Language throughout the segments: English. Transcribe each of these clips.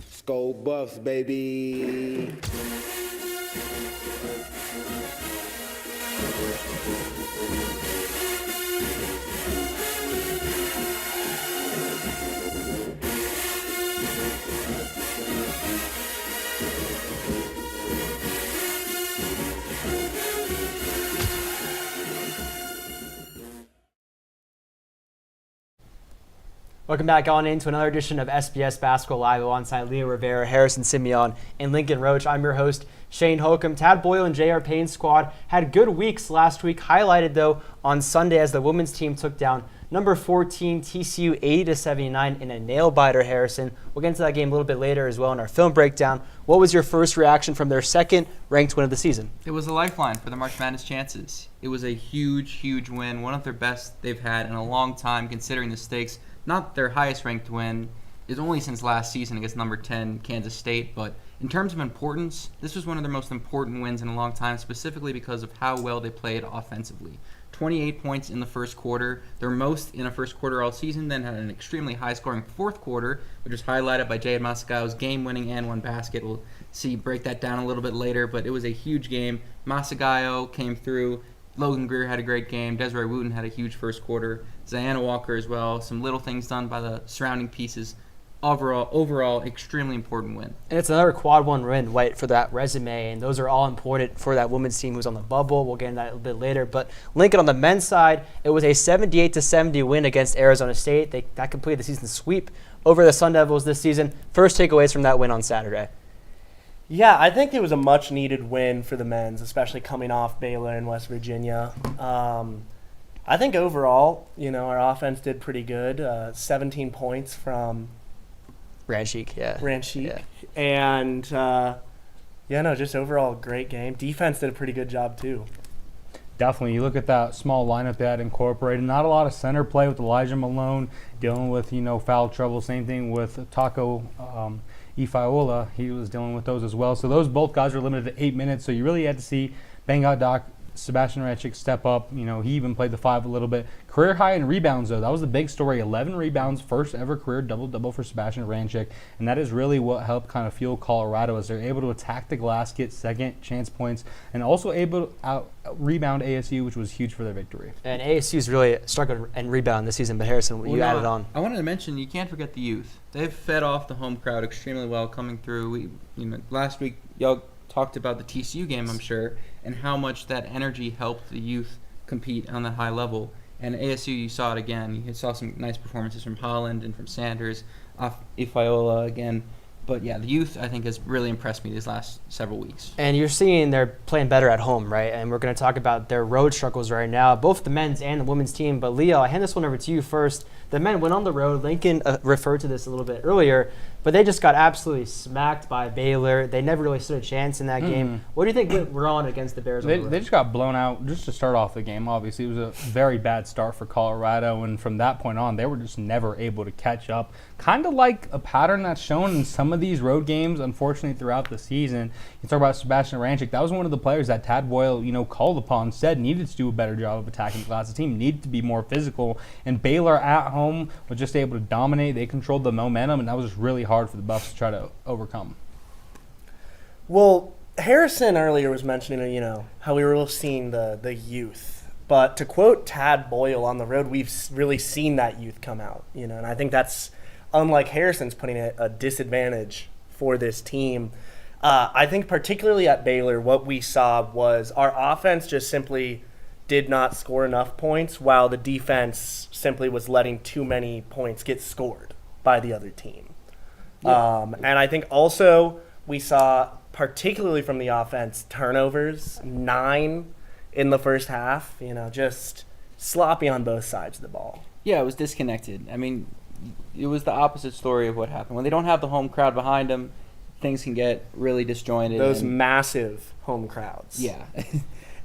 Skull Buffs, baby. Welcome back on into another edition of SBS Basketball Live alongside Leo Rivera, Harrison Simeon, and Lincoln Roach. I'm your host, Shane Holcomb. Tad Boyle and J.R. Payne's squad had good weeks last week, highlighted though on Sunday as the women's team took down number 14 TCU 80-79 in a nail-biter, Harrison. We'll get into that game a little bit later as well in our film breakdown. What was your first reaction from their second ranked win of the season? It was a lifeline for the March Madness chances. It was a huge, huge win, one of their best they've had in a long time considering the stakes. Not their highest ranked win is only since last season against number 10 Kansas State, but in terms of importance, this was one of their most important wins in a long time, specifically because of how well they played offensively. 28 points in the first quarter, their most in a first quarter all season, then had an extremely high-scoring fourth quarter, which was highlighted by Jade Masagao's game-winning and one basket. We'll break that down a little bit later, but it was a huge game. Masagao came through. Logan Greer had a great game. Desiree Wooten had a huge first quarter. Ziana Walker as well. Some little things done by the surrounding pieces. Overall, extremely important win. And it's another quad one win, right, for that resume, and those are all important for that women's team who's on the bubble. We'll get into that a little bit later. But Lincoln, on the men's side, it was a 78-70 win against Arizona State. That completed the season sweep over the Sun Devils this season. First takeaways from that win on Saturday. Yeah, I think it was a much-needed win for the men's, especially coming off Baylor and West Virginia. I think overall, our offense did pretty good. 17 points from Ranchik, yeah. And, just overall great game. Defense did a pretty good job, too. Definitely. You look at that small lineup they had incorporated. Not a lot of center play with Elijah Malone dealing with, foul trouble. Same thing with Taco Ifeola. He was dealing with those as well. So those both guys were limited to 8 minutes. So you really had to see Bangkok Doc, Sebastian Ranchik step up. He even played the 5 a little bit. Career high in rebounds, though. That was the big story. 11 rebounds, first ever career double-double for Sebastian Ranchik. And that is really what helped kind of fuel Colorado as they're able to attack the glass, get second chance points, and also able to out-rebound ASU, which was huge for their victory. And ASU's really struggled and rebound this season, but Harrison, you added on. I wanted to mention, you can't forget the youth. They've fed off the home crowd extremely well coming through. Last week, y'all talked about the TCU game, I'm sure, and how much that energy helped the youth compete on the high level. And ASU, you saw it again. You saw some nice performances from Holland and from Sanders, Ifeola again. But, yeah, the youth, I think, has really impressed me these last several weeks. And you're seeing they're playing better at home, right? And we're going to talk about their road struggles right now, both the men's and the women's team. But, Leo, I hand this one over to you first. The men went on the road. Lincoln referred to this a little bit earlier, but they just got absolutely smacked by Baylor. They never really stood a chance in that game. What do you think went wrong against the Bears? They just got blown out just to start off the game, obviously. It was a very bad start for Colorado, and from that point on, they were just never able to catch up. Kind of like a pattern that's shown in some of these road games, unfortunately, throughout the season. You talk about Sebastian Ranchik. That was one of the players that Tad Boyle, called upon, said needed to do a better job of attacking the glass. The team needed to be more physical, and Baylor at home was just able to dominate. They controlled the momentum, and that was just really hard for the Buffs to try to overcome. Well, Harrison earlier was mentioning, how we were seeing the youth. But to quote Tad Boyle on the road, we've really seen that youth come out, and I think that's, unlike Harrison's putting it, a disadvantage for this team. I think particularly at Baylor, what we saw was our offense just simply did not score enough points, while the defense simply was letting too many points get scored by the other team. Yeah. And I think also we saw, particularly from the offense, turnovers, 9 in the first half, just sloppy on both sides of the ball. Yeah, it was disconnected. I mean, it was the opposite story of what happened. When they don't have the home crowd behind them, things can get really disjointed. Those massive home crowds. Yeah.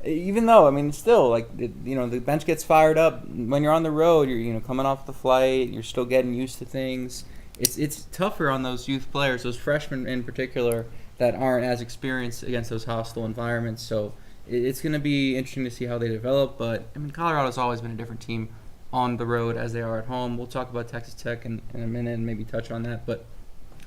Even though, still, the bench gets fired up. When you're on the road, you're, coming off the flight, you're still getting used to things. It's tougher on those youth players, those freshmen in particular, that aren't as experienced against those hostile environments. So It's going to be interesting to see how they develop. But, I mean, Colorado's always been a different team on the road as they are at home. We'll talk about Texas Tech in a minute and maybe touch on that. But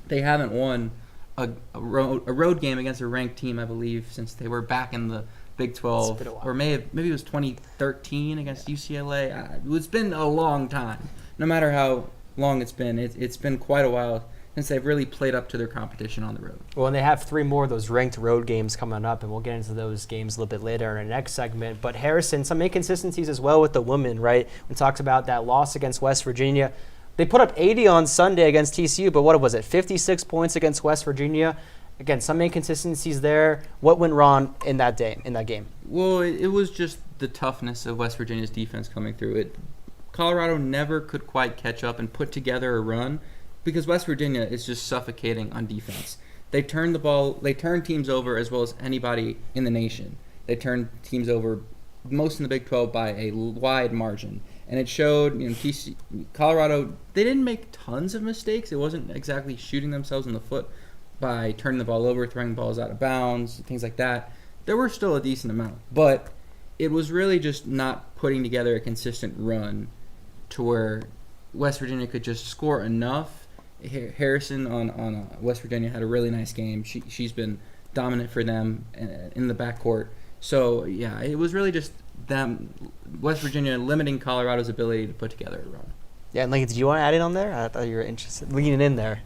they haven't won a road game against a ranked team, I believe, since they were back in the Big 12, or maybe it was 2013 against UCLA. It's been a long time. No matter how long it's been quite a while since they've really played up to their competition on the road. Well, and they have 3 more of those ranked road games coming up, and we'll get into those games a little bit later in our next segment. But Harrison, some inconsistencies as well with the women, right? We talked about that loss against West Virginia. They put up 80 on Sunday against TCU, but what was it, 56 points against West Virginia? Again, some inconsistencies there. What went wrong in that game? Well, it was just the toughness of West Virginia's defense coming through it. Colorado never could quite catch up and put together a run because West Virginia is just suffocating on defense. They turn teams over as well as anybody in the nation. They turn teams over most in the Big 12 by a wide margin. And it showed, Colorado, they didn't make tons of mistakes. It wasn't exactly shooting themselves in the foot by turning the ball over, throwing balls out of bounds, things like that. There were still a decent amount. But it was really just not putting together a consistent run to where West Virginia could just score enough. Harrison on West Virginia had a really nice game. She's been dominant for them in the backcourt. So, yeah, it was really just them, West Virginia, limiting Colorado's ability to put together a run. Yeah, and Lincoln, did you want to add in on there? I thought you were interested leaning in there.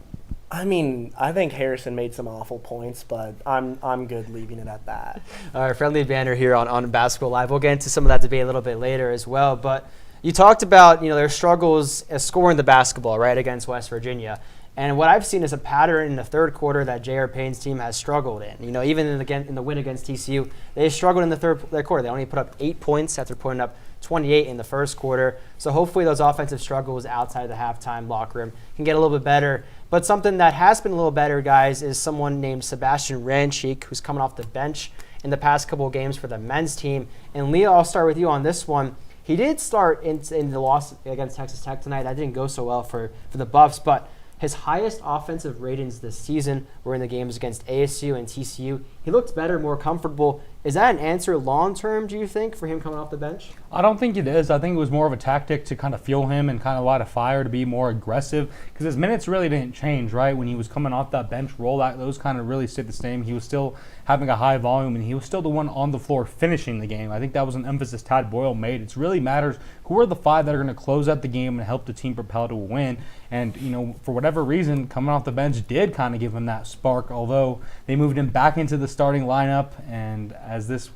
I mean, I think Harrison made some awful points, but I'm good leaving it at that. All right, friendly banter here on Basketball Live. We'll get into some of that debate a little bit later as well. But you talked about their struggles scoring the basketball, right, against West Virginia. And what I've seen is a pattern in the third quarter that J.R. Payne's team has struggled in. Even in the win against TCU, they struggled in the third quarter. They only put up 8 points after putting up 28 in the first quarter. So hopefully those offensive struggles outside the halftime locker room can get a little bit better. But something that has been a little better, guys, is someone named Sebastian Ranchik, who's coming off the bench in the past couple of games for the men's team. And Leah, I'll start with you on this one. He did start in the loss against Texas Tech tonight. That didn't go so well for the Buffs, but his highest offensive ratings this season were in the games against ASU and TCU. He looked better, more comfortable. Is that an answer long-term, do you think, for him coming off the bench? I don't think it is. I think it was more of a tactic to kind of fuel him and kind of light a fire to be more aggressive because his minutes really didn't change, right? When he was coming off that bench roll, those kind of really stayed the same. He was still having a high volume, and he was still the one on the floor finishing the game. I think that was an emphasis Tad Boyle made. It really matters who are the 5 that are going to close out the game and help the team propel to a win. And, for whatever reason, coming off the bench did kind of give him that spark, although they moved him back into the starting lineup. And as this,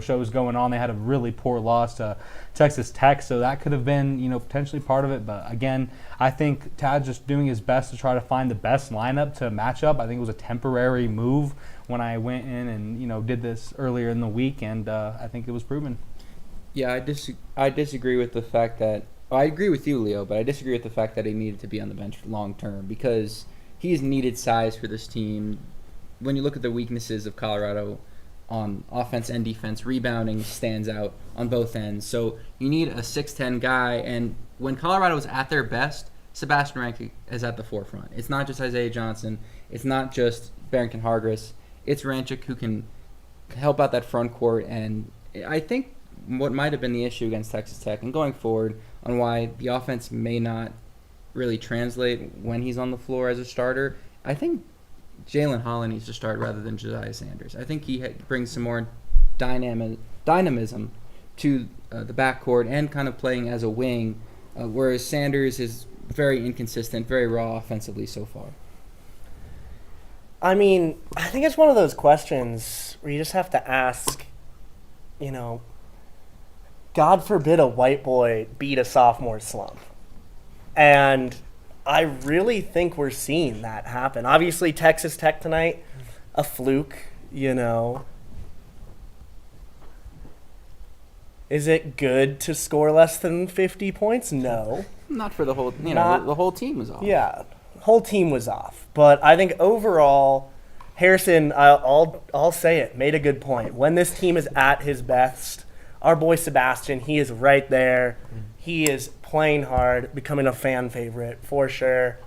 show is going on, they had a really poor loss to Texas Tech, so that could have been, potentially part of it. But again, I think Tad's just doing his best to try to find the best lineup to match up. I think it was a temporary move when I went in and, did this earlier in the week, and I think it was proven. Yeah, I disagree with the fact that I agree with you, Leo, but I disagree with the fact that he needed to be on the bench long term because he's needed size for this team. When you look at the weaknesses of Colorado on offense and defense, rebounding stands out on both ends. So you need a 6'10 guy, and when Colorado is at their best, Sebastian Rankin is at the forefront. It's not just Isaiah Johnson. It's not just Barrington Hargress. It's Ranchik who can help out that front court, and I think what might have been the issue against Texas Tech and going forward on why the offense may not really translate when he's on the floor as a starter, I think Jalen Holland needs to start rather than Josiah Sanders. I think he brings some more dynamism to the backcourt and kind of playing as a wing, whereas Sanders is very inconsistent, very raw offensively so far. I mean, I think it's one of those questions where you just have to ask, God forbid a white boy beat a sophomore slump. And I really think we're seeing that happen. Obviously, Texas Tech tonight, a fluke, Is it good to score less than 50 points? No. Not for the whole, the whole team was off. Yeah, whole team was off. But I think overall, Harrison, I'll say it, made a good point. When this team is at his best, our boy Sebastian, he is right there. He is playing hard, becoming a fan favorite for sure.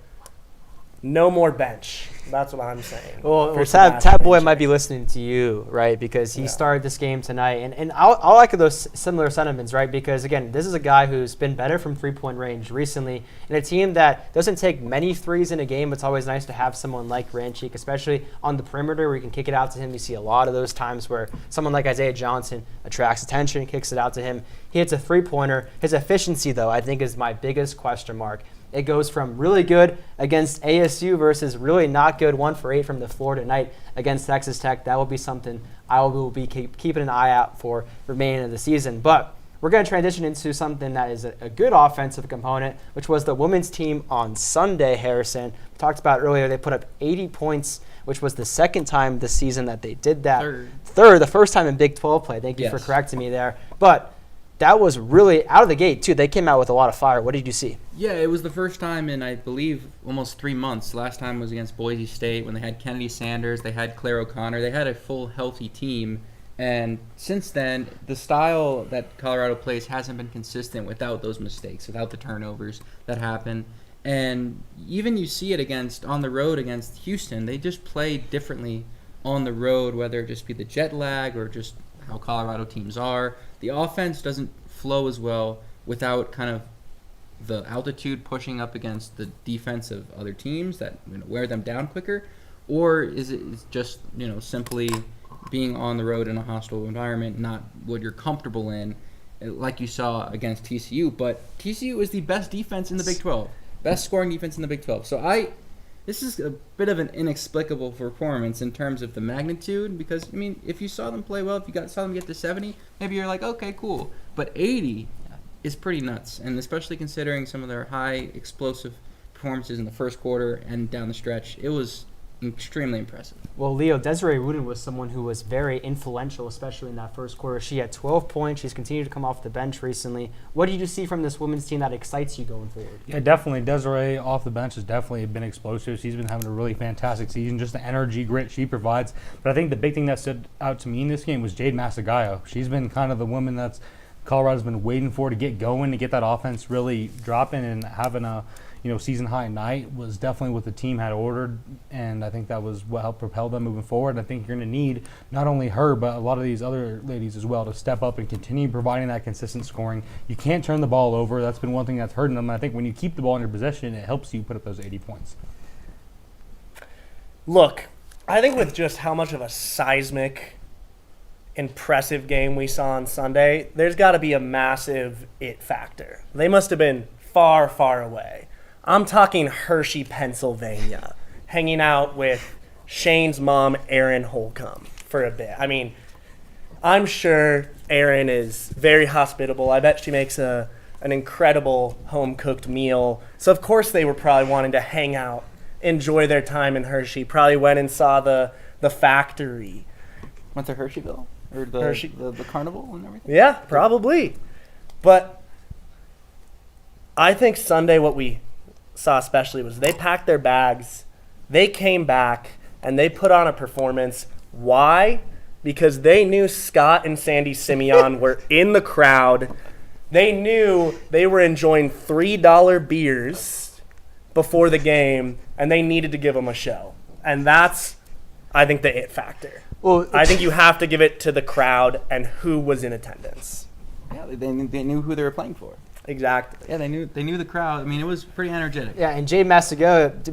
no more bench. That's what I'm saying. Well, for Tab Sebastian Boy and might be Shea. listening to you, right? Because he Yeah. started this game tonight. And I'll echo those similar sentiments, right? Because, again, this is a guy who's been better from three-point range recently. And a team that doesn't take many threes in a game, it's always nice to have someone like Ranchik, especially on the perimeter where you can kick it out to him. You see a lot of those times where someone like Isaiah Johnson attracts attention, kicks it out to him. He hits a three-pointer. His efficiency, though, I think is my biggest question mark. It goes from really good against ASU versus really not good, 1 for 8 from the floor tonight against Texas Tech. That will be something I will be keeping an eye out for remaining of the season. But we're going to transition into something that is a good offensive component, which was the women's team on Sunday, Harrison. We talked about earlier, they put up 80 points, which was the second time this season that they did that. Third, the first time in Big 12 play. Thank you for correcting me there. But that was really out of the gate, too. They came out with a lot of fire. What did you see? Yeah, it was the first time in, I believe, almost 3 months. Last time was against Boise State when they had Kennedy Sanders, they had Claire O'Connor. They had a full, healthy team. And since then, the style that Colorado plays hasn't been consistent without those mistakes, without the turnovers that happen. And even you see it on the road against Houston. They just play differently on the road, whether it just be the jet lag or just how Colorado teams are. The offense doesn't flow as well without kind of the altitude pushing up against the defense of other teams that wear them down quicker, or is it just simply being on the road in a hostile environment, not what you're comfortable in, like you saw against TCU. But TCU is the best defense in the Big 12, best scoring defense in the Big 12. So this is a bit of an inexplicable performance in terms of the magnitude because, if you saw them play well, if you saw them get to 70, maybe you're like, okay, cool. But 80 is pretty nuts, and especially considering some of their high explosive performances in the first quarter and down the stretch, it was extremely impressive. Well, Leo, Desiree Wooden was someone who was very influential, especially in that first quarter. She had 12 points. She's continued to come off the bench recently. What did you see from this women's team that excites you going forward? Yeah, definitely. Desiree off the bench has definitely been explosive. She's been having a really fantastic season, just the energy, grit she provides. But I think the big thing that stood out to me in this game was Jade Masagayo. She's been kind of the woman that's Colorado's been waiting for to get going, to get that offense really dropping and having a season high night was definitely what the team had ordered, and I think that was what helped propel them moving forward. And I think you're going to need not only her, but a lot of these other ladies as well to step up and continue providing that consistent scoring. You can't turn the ball over. That's been one thing that's hurting them. I think when you keep the ball in your possession, it helps you put up those 80 points. Look, I think with just how much of a seismic, impressive game we saw on Sunday, there's got to be a massive it factor. They must have been far, far away. I'm talking Hershey, Pennsylvania, hanging out with Shane's mom, Erin Holcomb, for a bit. I'm sure Erin is very hospitable. I bet she makes an incredible home-cooked meal. So, of course, they were probably wanting to hang out, enjoy their time in Hershey. Probably went and saw the factory. Went to Hersheyville? Or the carnival and everything? Yeah, probably. But I think Sunday what we saw especially was they packed their bags, they came back, and they put on a performance. Why? Because they knew Scott and Sandy Simeon were in the crowd. They knew they were enjoying $3 beers before the game, and they needed to give them a show. And that's, I think, the it factor. Well, I think you have to give it to the crowd and who was in attendance. Yeah, they knew who they were playing for. Exactly. Yeah, they knew the crowd. It was pretty energetic. Yeah, and Jade Masagayo,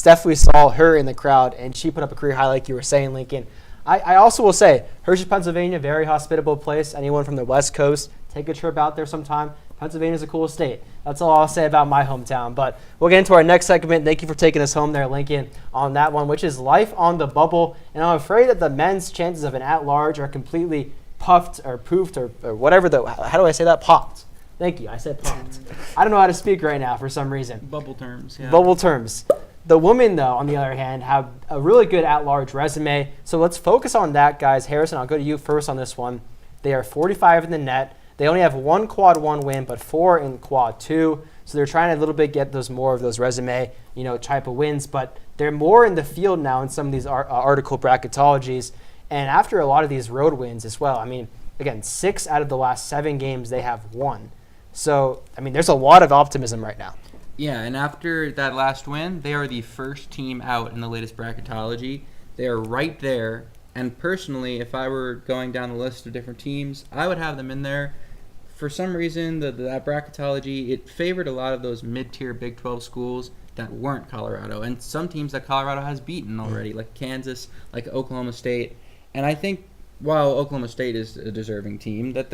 definitely saw her in the crowd, and she put up a career high, like you were saying, Lincoln. I also will say, Hershey, Pennsylvania, very hospitable place. Anyone from the West Coast, take a trip out there sometime. Pennsylvania is a cool state. That's all I'll say about my hometown. But we'll get into our next segment. Thank you for taking us home there, Lincoln, on that one, which is life on the bubble. And I'm afraid that the men's chances of an at-large are completely puffed or poofed or whatever. How do I say that? Popped. Thank you. I said popped. I don't know how to speak right now for some reason. Bubble terms. Yeah. Bubble terms. The women, though, on the other hand, have a really good at-large resume. So let's focus on that, guys. Harrison, I'll go to you first on this one. They are 45 in the net. They only have one quad 1 win, but 4 in quad 2. So they're trying to a little bit get more of those resume, type of wins. But they're more in the field now in some of these article bracketologies. And after a lot of these road wins as well, again, 6 out of the last 7 games they have won. So, there's a lot of optimism right now. Yeah, and after that last win, they are the first team out in the latest bracketology. They are right there. And personally, if I were going down the list of different teams, I would have them in there. For some reason, that bracketology, it favored a lot of those mid-tier Big 12 schools that weren't Colorado. And some teams that Colorado has beaten already, like Kansas, like Oklahoma State. And I think while Oklahoma State is a deserving team, that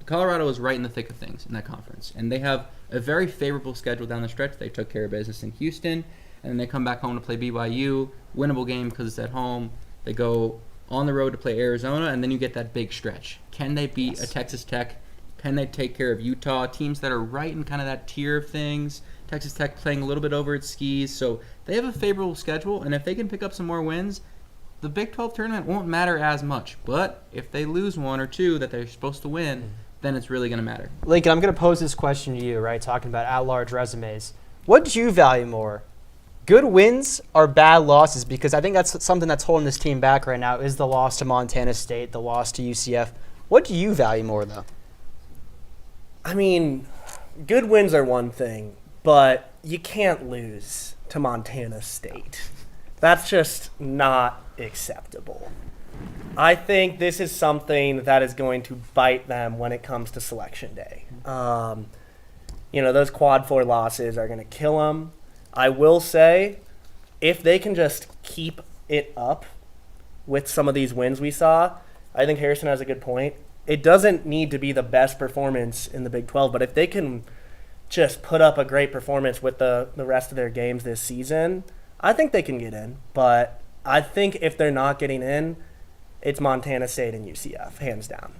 Colorado is right in the thick of things in that conference. And they have a very favorable schedule down the stretch. They took care of business in Houston, and then they come back home to play BYU. Winnable game because it's at home. They go on the road to play Arizona, and then you get that big stretch. Can they beat a Texas Tech? Can they take care of Utah? Teams that are right in kind of that tier of things. Texas Tech playing a little bit over its skis. So they have a favorable schedule, and if they can pick up some more wins, the Big 12 tournament won't matter as much. But if they lose one or two that they're supposed to win, then it's really going to matter. Lincoln, I'm going to pose this question to you, right, talking about at-large resumes. What do you value more, good wins or bad losses? Because I think that's something that's holding this team back right now is the loss to Montana State, the loss to UCF. What do you value more, though? I mean, good wins are one thing, but you can't lose to Montana State. That's just not acceptable. I think this is something that is going to bite them when it comes to selection day. Those quad 4 losses are going to kill them. I will say, if they can just keep it up with some of these wins we saw, I think Harrison has a good point. It doesn't need to be the best performance in the Big 12, but if they can just put up a great performance with the rest of their games this season, I think they can get in. But I think if they're not getting in, it's Montana State and UCF, hands down.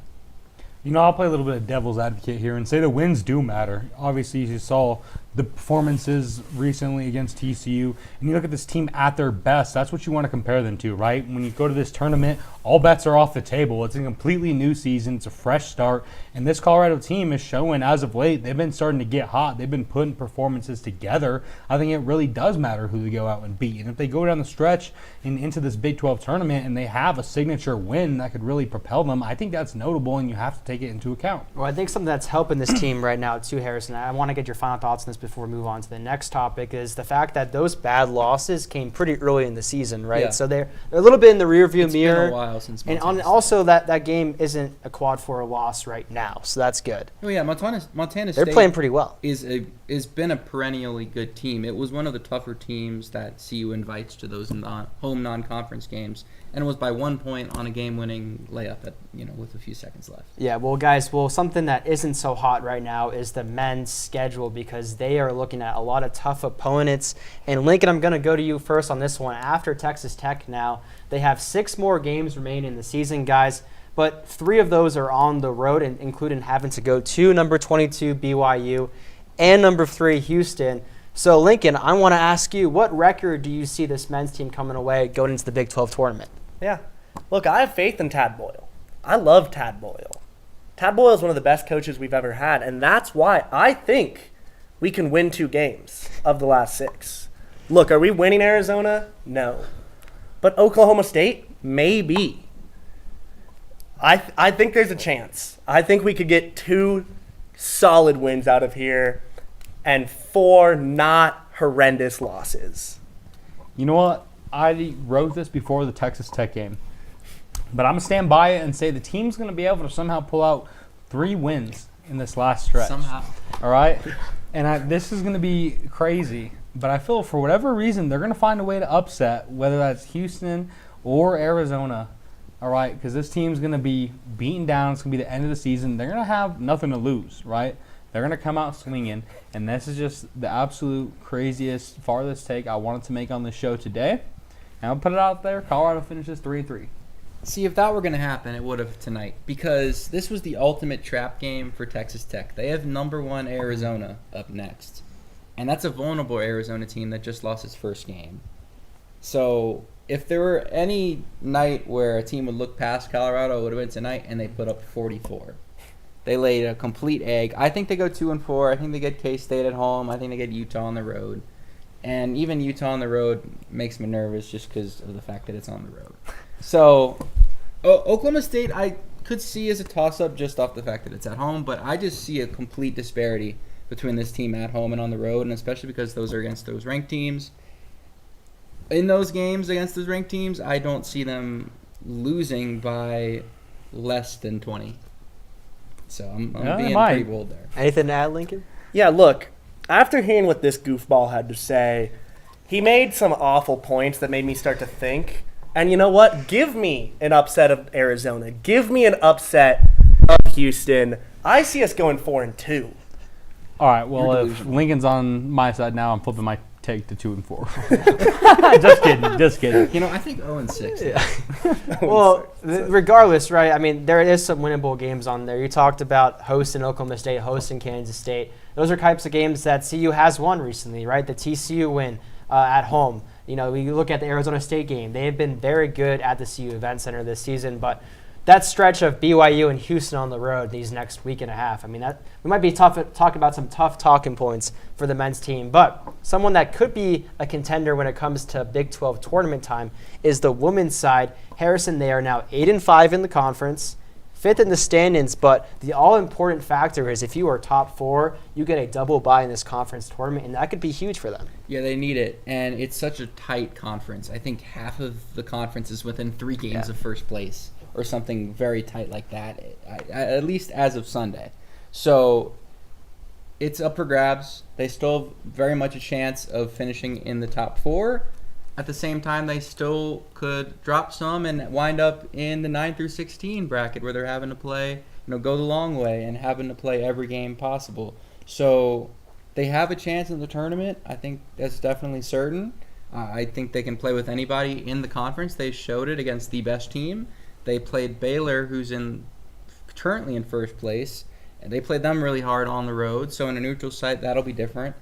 I'll play a little bit of devil's advocate here and say the wins do matter. Obviously, you saw the performances recently against TCU, and you look at this team at their best. That's what you want to compare them to, right? When you go to this tournament, all bets are off the table. It's a completely new season. It's a fresh start, and this Colorado team is showing as of late they've been starting to get hot. They've been putting performances together. I think it really does matter who they go out and beat, and if they go down the stretch and into this Big 12 tournament and they have a signature win that could really propel them, I think that's notable, and you have to take it into account. Well, I think something that's helping this team right now too, Harrison, I want to get your final thoughts on this before we move on to the next topic, is the fact that those bad losses came pretty early in the season, right? Yeah. So they're a little bit in the rearview mirror. It's been a while since And Montana State. also that game isn't a quad 4 loss right now, so that's good. Oh yeah, Montana They're State playing pretty well. is been a perennially good team. It was one of the tougher teams that CU invites to those home non-conference games, and it was by 1 point on a game-winning layup with a few seconds left. Yeah, well, guys, something that isn't so hot right now is the men's schedule because they are looking at a lot of tough opponents. And Lincoln, I'm going to go to you first on this one. After Texas Tech now, they have 6 more games remaining in the season, guys, but 3 of those are on the road, including having to go to number 22 BYU and number 3 Houston. So, Lincoln, I want to ask you, what record do you see this men's team coming away going into the Big 12 tournament? Yeah. Look, I have faith in Tad Boyle. I love Tad Boyle. Tad Boyle is one of the best coaches we've ever had, and that's why I think we can win 2 games of the last 6. Look, are we winning Arizona? No. But Oklahoma State? Maybe. I think there's a chance. I think we could get 2 solid wins out of here and 4 not horrendous losses. You know what? I wrote this before the Texas Tech game, but I'm going to stand by it and say the team's going to be able to somehow pull out 3 wins in this last stretch. Somehow. All right? And this is going to be crazy, but I feel for whatever reason they're going to find a way to upset, whether that's Houston or Arizona. All right? Because this team's going to be beaten down. It's going to be the end of the season. They're going to have nothing to lose, right? They're going to come out swinging, and this is just the absolute craziest, farthest take I wanted to make on this show today. And I'll put it out there. Colorado finishes 3-3. See, if that were going to happen, it would have tonight. Because this was the ultimate trap game for Texas Tech. They have number 1 Arizona up next. And that's a vulnerable Arizona team that just lost its first game. So if there were any night where a team would look past Colorado, it would have been tonight, and they put up 44. They laid a complete egg. I think they go 2-4. I think they get K-State at home. I think they get Utah on the road. And even Utah on the road makes me nervous just because of the fact that it's on the road. So Oklahoma State I could see as a toss-up just off the fact that it's at home, but I just see a complete disparity between this team at home and on the road, and especially because those are against those ranked teams. In those games against those ranked teams, I don't see them losing by less than 20. So I'm being pretty bold there. Anything to add, Lincoln? Yeah, look, after hearing what this goofball had to say, he made some awful points that made me start to think. And you know what? Give me an upset of Arizona. Give me an upset of Houston. I see us going 4-2. All right. Well, if Lincoln's on my side now, I'm flipping my take to 2-4. Just kidding. You know, I think 0-6. Yeah. Well, regardless, right? I mean, there is some winnable games on there. You talked about hosting Oklahoma State, hosting Kansas State. Those are types of games that CU has won recently, right? The TCU win at home. You know, we look at the Arizona State game. They have been very good at the CU Event Center this season, but that stretch of BYU and Houston on the road these next week and a half, I mean, that we might be talking about some tough talking points for the men's team, but someone that could be a contender when it comes to Big 12 tournament time is the women's side. Harrison, they are now 8-5 in the conference, 5th in the standings, but the all-important factor is if you are top 4, you get a double bye in this conference tournament, and that could be huge for them. Yeah, they need it, and it's such a tight conference. I think half of the conference is within 3 games of first place, or something very tight like that, at least as of Sunday. So it's up for grabs. They still have very much a chance of finishing in the top 4. At the same time, they still could drop some and wind up in the 9 through 16 bracket where they're having to play, go the long way and having to play every game possible. So they have a chance in the tournament. I think that's definitely certain. I think they can play with anybody in the conference. They showed it against the best team. They played Baylor, who's currently in first place, and they played them really hard on the road. So in a neutral site, that'll be different.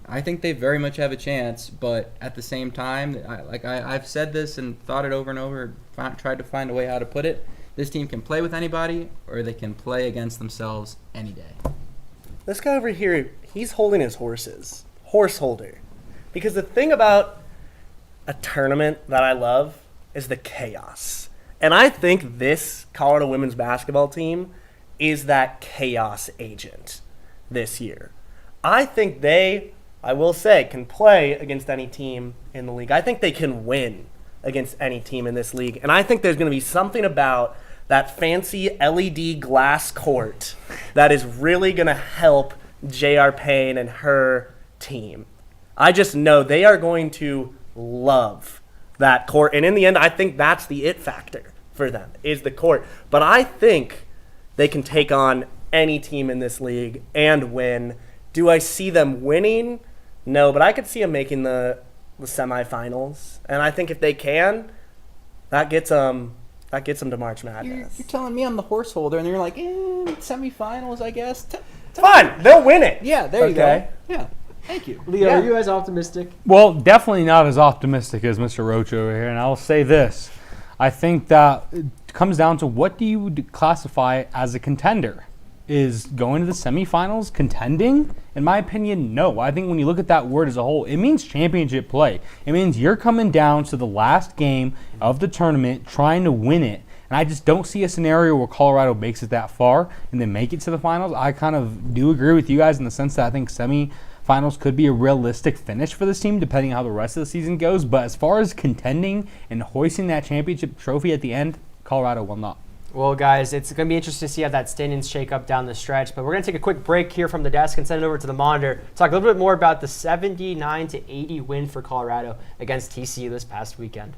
I think they very much have a chance, but at the same time, I've said this and thought it over and over, tried to find a way how to put it. This team can play with anybody, or they can play against themselves any day. This guy over here, he's holding his horses. Horse holder. Because the thing about a tournament that I love is the chaos. And I think this Colorado women's basketball team is that chaos agent this year. I think they, I will say, can play against any team in the league. I think they can win against any team in this league. And I think there's going to be something about that fancy LED glass court that is really going to help J.R. Payne and her team. I just know they are going to love that court. And in the end, I think that's the it factor for them, is the court. But I think they can take on any team in this league and win. Do I see them winning? No, but I could see them making the semifinals. And I think if they can, that gets them to March Madness. You're telling me I'm the horse holder, and you're like, semifinals, I guess. Fine, they'll win it. Yeah, there you go. Yeah, thank you. Leo, are you guys optimistic? Well, definitely not as optimistic as Mr. Roach over here, and I'll say this. I think that it comes down to what do you classify as a contender? Is going to the semifinals contending? In my opinion, no. I think when you look at that word as a whole, it means championship play. It means you're coming down to the last game of the tournament trying to win it. And I just don't see a scenario where Colorado makes it that far and then make it to the finals. I kind of do agree with you guys in the sense that I think semifinals could be a realistic finish for this team depending on how the rest of the season goes. But as far as contending and hoisting that championship trophy at the end, Colorado will not. Well, guys, it's going to be interesting to see how that standings shake up down the stretch. But we're going to take a quick break here from the desk and send it over to the monitor. Talk a little bit more about the 79-80 win for Colorado against TCU this past weekend.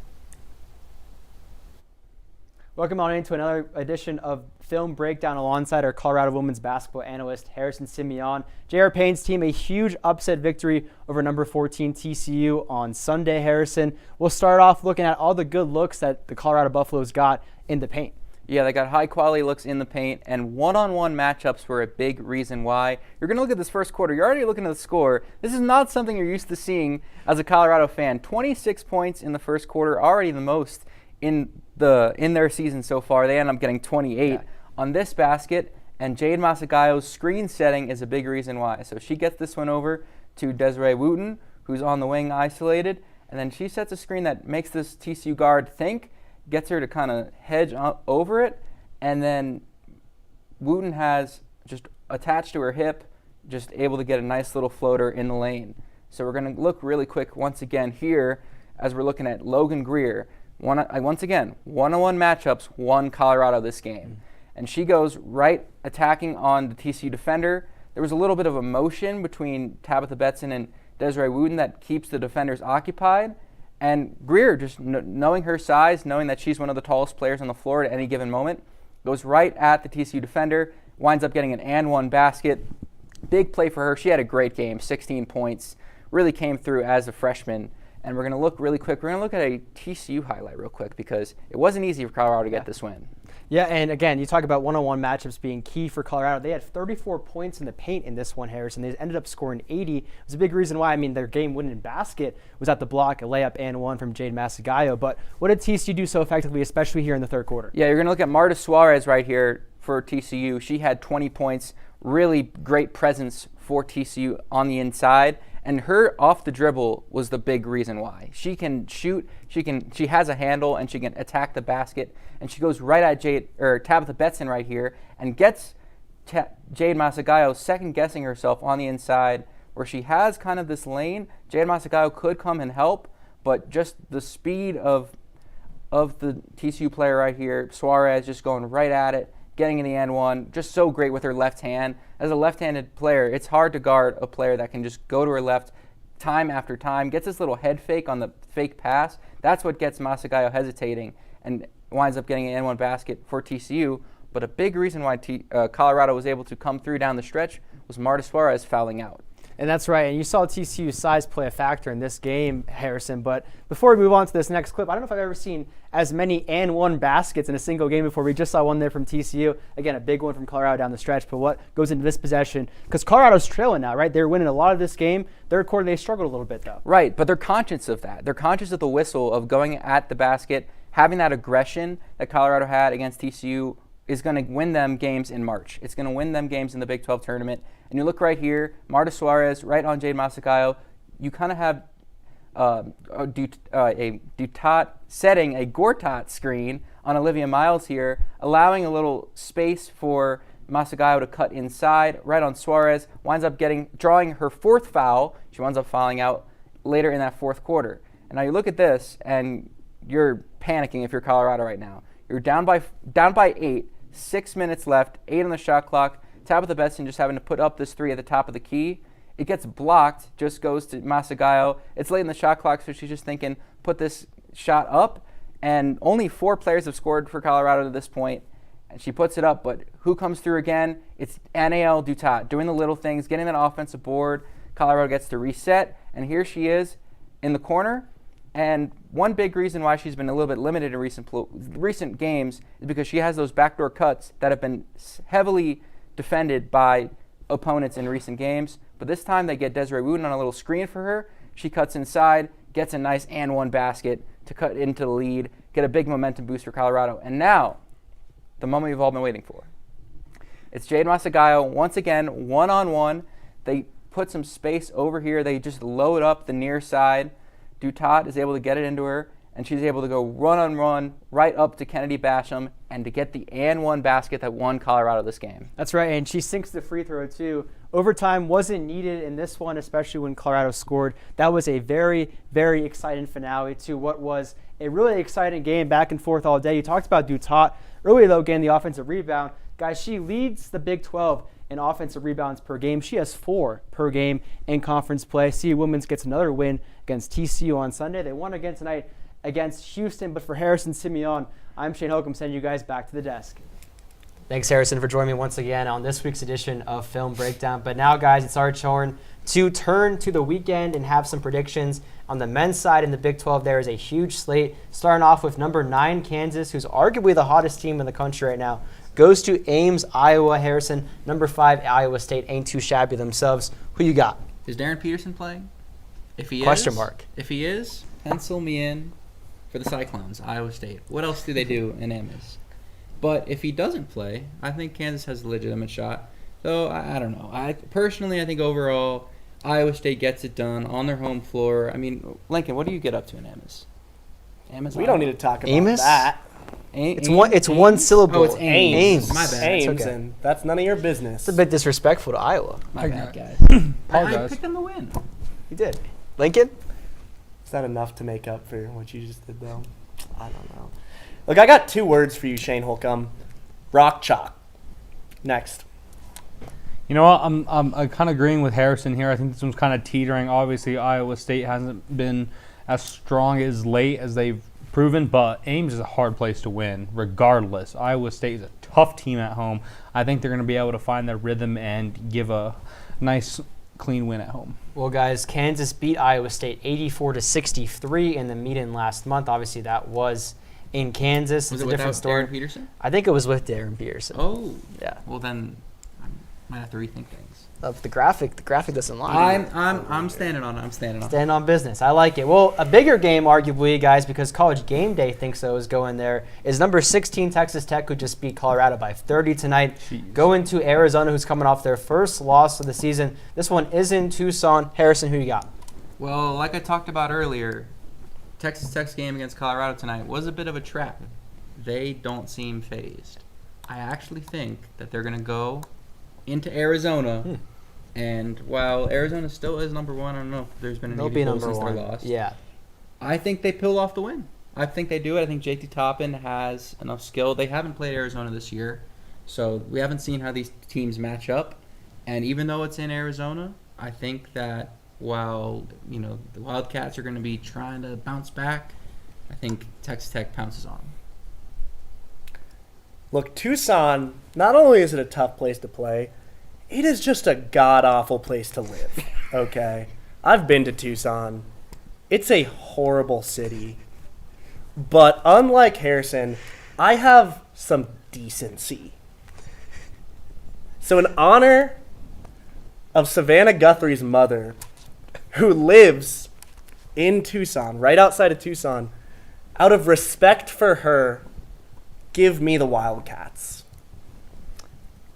Welcome on into another edition of Film Breakdown alongside our Colorado women's basketball analyst, Harrison Simeon. J.R. Payne's team, a huge upset victory over number 14 TCU on Sunday, Harrison. We'll start off looking at all the good looks that the Colorado Buffaloes got in the paint. Yeah, they got high-quality looks in the paint, and one-on-one matchups were a big reason why. You're going to look at this first quarter. You're already looking at the score. This is not something you're used to seeing as a Colorado fan. 26 points in the first quarter, already the most in their season so far. They end up getting 28 on this basket, and Jade Masagayo's screen setting is a big reason why. So she gets this one over to Desiree Wooten, who's on the wing isolated, and then she sets a screen that makes this TCU guard think, gets her to kind of hedge over it, and then Wooten has just attached to her hip, just able to get a nice little floater in the lane. So we're going to look really quick once again here as we're looking at Logan Greer. Once again, one-on-one matchups won Colorado this game. And she goes right attacking on the TCU defender. There was a little bit of emotion between Tabitha Betson and Desiree Wooten that keeps the defenders occupied. And Greer, just knowing her size, knowing that she's one of the tallest players on the floor at any given moment, goes right at the TCU defender, winds up getting an and one basket. Big play for her. She had a great game, 16 points, really came through as a freshman. And we're going to look really quick. We're going to look at a TCU highlight real quick because it wasn't easy for Colorado to get this win. Yeah, and again, you talk about one-on-one matchups being key for Colorado. They had 34 points in the paint in this one, Harrison. They ended up scoring 80. It was a big reason why. I mean, their game-winning basket was at the block, a layup and one from Jade Masigayo. But what did TCU do so effectively, especially here in the third quarter? Yeah, you're going to look at Marta Suarez right here for TCU. She had 20 points, really great presence for TCU on the inside. And her off the dribble was the big reason why. She can shoot, she has a handle, and she can attack the basket. And she goes right at Tabitha Betson right here and gets Jade Masigayo second guessing herself on the inside where she has kind of this lane. Jade Masigayo could come and help, but just the speed of the TCU player right here, Suarez just going right at it, getting in the end one, just so great with her left hand. As a left-handed player, it's hard to guard a player that can just go to her left time after time, gets this little head fake on the fake pass. That's what gets Masigayo hesitating and winds up getting an N1 basket for TCU. But a big reason why Colorado was able to come through down the stretch was Marta Suarez fouling out. And that's right. And you saw TCU's size play a factor in this game, Harrison. But before we move on to this next clip, I don't know if I've ever seen as many and one baskets in a single game before. We just saw one there from TCU. Again, a big one from Colorado down the stretch. But what goes into this possession? Because Colorado's trailing now, right? They're winning a lot of this game. Third quarter, they struggled a little bit, though. Right, but they're conscious of that. They're conscious of the whistle, of going at the basket, having that aggression that Colorado had against TCU is going to win them games in March. It's going to win them games in the Big 12 tournament. And you look right here, Marta Suarez right on Jade Masigayo. You kind of have a Dutat setting a Gortat screen on Olivia Miles here, allowing a little space for Masigayo to cut inside right on Suarez. Winds up drawing her fourth foul. She winds up fouling out later in that fourth quarter. And now you look at this, and you're panicking if you're Colorado right now. You're down by 8. 6 minutes left, 8 on the shot clock. Tabitha Betson just having to put up this three at the top of the key. It gets blocked, just goes to Masigayo. It's late in the shot clock, so she's just thinking, put this shot up. And only 4 players have scored for Colorado to this point. And she puts it up, but who comes through again? It's Anael Dutat doing the little things, getting that offensive board. Colorado gets to reset, and here she is in the corner. And one big reason why she's been a little bit limited in recent games is because she has those backdoor cuts that have been heavily defended by opponents in recent games. But this time they get Desiree Wooten on a little screen for her. She cuts inside, gets a nice and one basket to cut into the lead, get a big momentum boost for Colorado. And now, the moment we've all been waiting for. It's Jade Masigayo once again, one-on-one. They put some space over here. They just load up the near side. Dutat is able to get it into her, and she's able to go run right up to Kennedy Basham and to get the and one basket that won Colorado this game. That's right, and she sinks the free throw too. Overtime wasn't needed in this one, especially when Colorado scored. That was a very, very exciting finale to what was a really exciting game, back and forth all day. You talked about Dutat earlier, though, getting the offensive rebound. Guys, she leads the Big 12 in offensive rebounds per game. She has 4 per game in conference play. CU Women's gets another win against TCU on Sunday. They won again tonight against Houston. But for Harrison Simeon, I'm Shane Holcomb, sending you guys back to the desk. Thanks, Harrison, for joining me once again on this week's edition of Film Breakdown. But now, guys, it's our turn to turn to the weekend and have some predictions. On the men's side in the Big 12, there is a huge slate, starting off with number 9, Kansas, who's arguably the hottest team in the country right now. Goes to Ames, Iowa. Harrison, number 5, Iowa State, ain't too shabby themselves. Who you got? Is Darren Peterson playing? If he Question is, mark. If he is, pencil me in for the Cyclones, Iowa State. What else do they do in Ames? But if he doesn't play, I think Kansas has a legitimate shot. So I don't know. I think overall, Iowa State gets it done on their home floor. I mean, Lincoln, what do you get up to in Ames? We don't need to talk about that. It's one syllable. Oh, it's Ames. Ames. My bad. Ames, It's okay. and that's none of your business. It's a bit disrespectful to Iowa. My bad, guys. I Apologize. picked them to win. You did. Lincoln? Is that enough to make up for what you just did, though? I don't know. Look, I got 2 words for you, Shane Holcomb. Rock chalk. Next. You know what? I'm kind of agreeing with Harrison here. I think this one's kind of teetering. Obviously, Iowa State hasn't been as strong as late as they've proven, but Ames is a hard place to win regardless. Iowa State is a tough team at home. I think they're going to be able to find their rhythm and give a nice, clean win at home. Well, guys, Kansas beat Iowa State 84-63 in the meet-in last month. Obviously, that was in Kansas. Was It's it a different without story. Darren Peterson? I think it was with Darren Peterson. Oh. Yeah. Well, then I might have to rethink things. The graphic doesn't lie. I'm standing on it. I'm standing on it. Stand on business. I like it. Well, a bigger game, arguably, guys, because College Game Day thinks so, is going there, is number 16 Texas Tech, who just beat Colorado by 30 tonight. Jeez. Going to Arizona, who's coming off their first loss of the season. This one is in Tucson. Harrison, who you got? Well, like I talked about earlier, Texas Tech's game against Colorado tonight was a bit of a trap. They don't seem phased. I actually think that they're going to go into Arizona, and while Arizona still is number 1, I don't know if there's been They'll any be poll number since one. their loss. Yeah. I think they pull off the win. I think they do it. I think JT Toppin has enough skill. They haven't played Arizona this year, so we haven't seen how these teams match up. And even though it's in Arizona, I think that while the Wildcats are going to be trying to bounce back, I think Texas Tech pounces on them. Look, Tucson, not only is it a tough place to play, it is just a god-awful place to live, okay? I've been to Tucson. It's a horrible city. But unlike Harrison, I have some decency. So in honor of Savannah Guthrie's mother, who lives in Tucson, right outside of Tucson, out of respect for her, give me the Wildcats.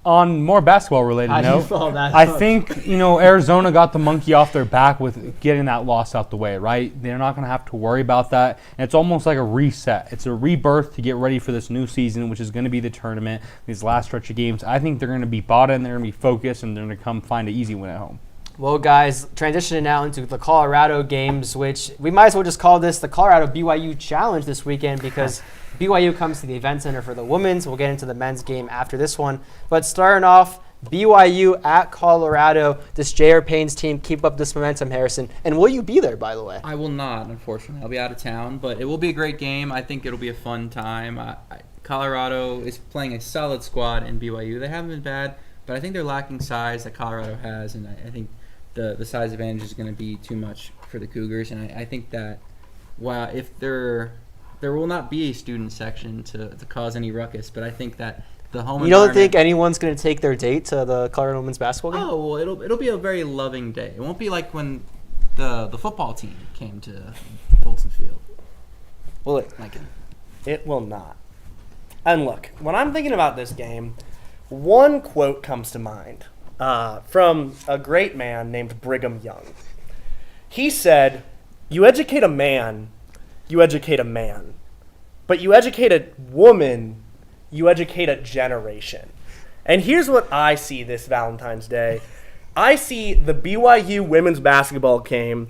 On more basketball-related How do you note, follow that I up? think, Arizona got the monkey off their back with getting that loss out the way, right? They're not going to have to worry about that. And it's almost like a reset. It's a rebirth to get ready for this new season, which is going to be the tournament, these last stretch of games. I think they're going to be bought in, they're going to be focused, and they're going to come find an easy win at home. Well, guys, transitioning now into the Colorado games, which we might as well just call this the Colorado BYU Challenge this weekend because BYU comes to the event center for the women's. We'll get into the men's game after this one. But starting off, BYU at Colorado. Does J.R. Payne's team keep up this momentum, Harrison? And will you be there, by the way? I will not, unfortunately. I'll be out of town, but it will be a great game. I think it'll be a fun time. Colorado is playing a solid squad in BYU. They haven't been bad, but I think they're lacking size that Colorado has, and I think the size advantage is going to be too much for the Cougars. And I think that if there will not be a student section to cause any ruckus, but I think that the home You don't think anyone's going to take their date to the Colorado women's basketball game? Oh, well, it'll be a very loving day. It won't be like when the football team came to Bolson Field. Will it? It will not. And look, when I'm thinking about this game, one quote comes to mind from a great man named Brigham Young. He said, "You educate a man, you educate a man. But you educate a woman, you educate a generation." And here's what I see this Valentine's Day. I see the BYU women's basketball game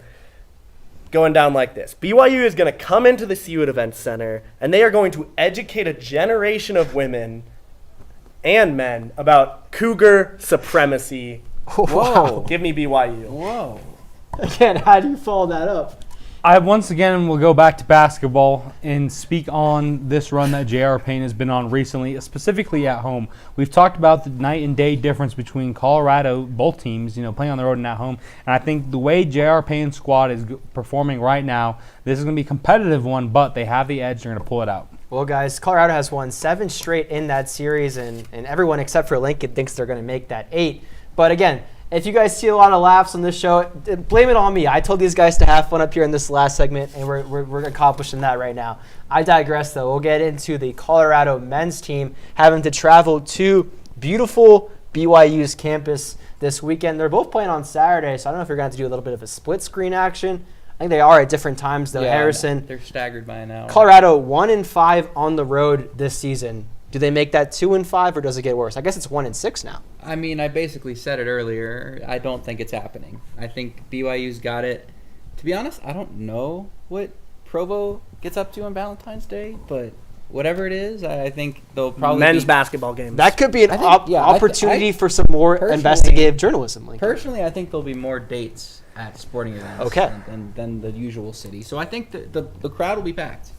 going down like this. BYU is going to come into the Seawood Event Center, and they are going to educate a generation of women and men about Cougar supremacy. Wow. Give me BYU. Whoa. Again, how do you follow that up? I once again will go back to basketball and speak on this run that J.R. Payne has been on recently, specifically at home. We've talked about the night and day difference between Colorado, both teams, playing on the road and at home. And I think the way J.R. Payne's squad is performing right now, this is going to be a competitive one, but they have the edge. They're going to pull it out. Well, guys, Colorado has won 7 straight in that series, and everyone except for Lincoln thinks they're going to make that 8. But again, if you guys see a lot of laughs on this show, blame it on me. I told these guys to have fun up here in this last segment, and we're accomplishing that right now. I digress, though. We'll get into the Colorado men's team having to travel to beautiful BYU's campus this weekend. They're both playing on Saturday, so I don't know if you're going to have to do a little bit of a split screen action. I think they are at different times, though. Yeah, Harrison, they're staggered by an hour. Colorado 1-5 on the road this season. Do they make that 2-5, or does it get worse? I guess it's 1-6 now. I mean, I basically said it earlier. I don't think it's happening. I think BYU's got it. To be honest, I don't know what Provo gets up to on Valentine's Day, but whatever it is, I think they'll probably Men's be, basketball games. That could be an opportunity for some more personally- investigative journalism. Lincoln. Personally, I think there'll be more dates at sporting events than the usual city. So I think the crowd will be packed.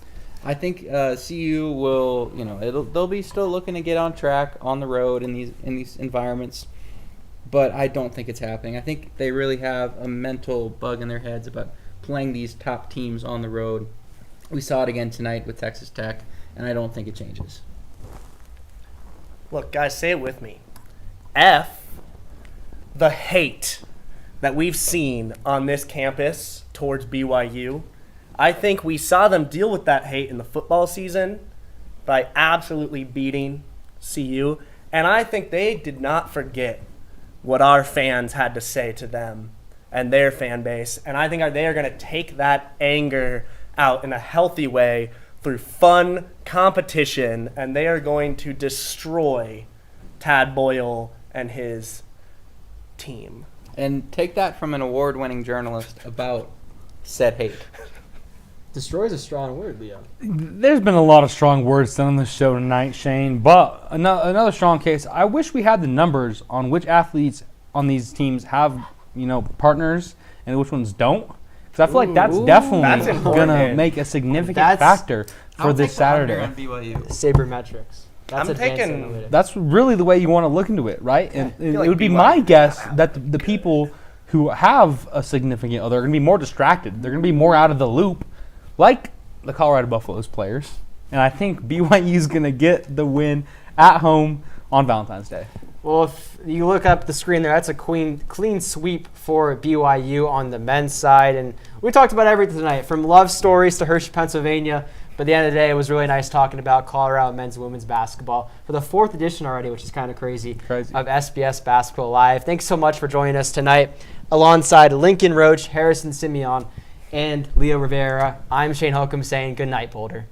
I think CU will, they'll be still looking to get on track on the road in these environments, but I don't think it's happening. I think they really have a mental bug in their heads about playing these top teams on the road. We saw it again tonight with Texas Tech, and I don't think it changes. Look, guys, say it with me. F the hate that we've seen on this campus towards BYU. I think we saw them deal with that hate in the football season by absolutely beating CU. And I think they did not forget what our fans had to say to them and their fan base. And I think they are going to take that anger out in a healthy way through fun competition. And they are going to destroy Tad Boyle and his team. And take that from an award-winning journalist about said hate. Destroy is a strong word, Leo. There's been a lot of strong words said on the show tonight, Shane, but another strong case. I wish we had the numbers on which athletes on these teams have, partners and which ones don't. Because I feel like that's definitely going to make a significant factor for this Saturday. On BYU. Sabermetrics. That's I'm taking- analytics. That's really the way you want to look into it, right? And it like would be BYU my guess that the people who have a significant other are going to be more distracted. They're going to be more out of the loop, like the Colorado Buffaloes players. And I think BYU is going to get the win at home on Valentine's Day. Well, if you look up the screen there, that's a clean sweep for BYU on the men's side. And we talked about everything tonight, from love stories to Hershey, Pennsylvania. But at the end of the day, it was really nice talking about Colorado men's and women's basketball for the 4th edition already, which is kind of crazy, of SBS Basketball Live. Thanks so much for joining us tonight alongside Lincoln Roach, Harrison Simeon, and Leo Rivera. I'm Shane Holcomb saying good night, Boulder.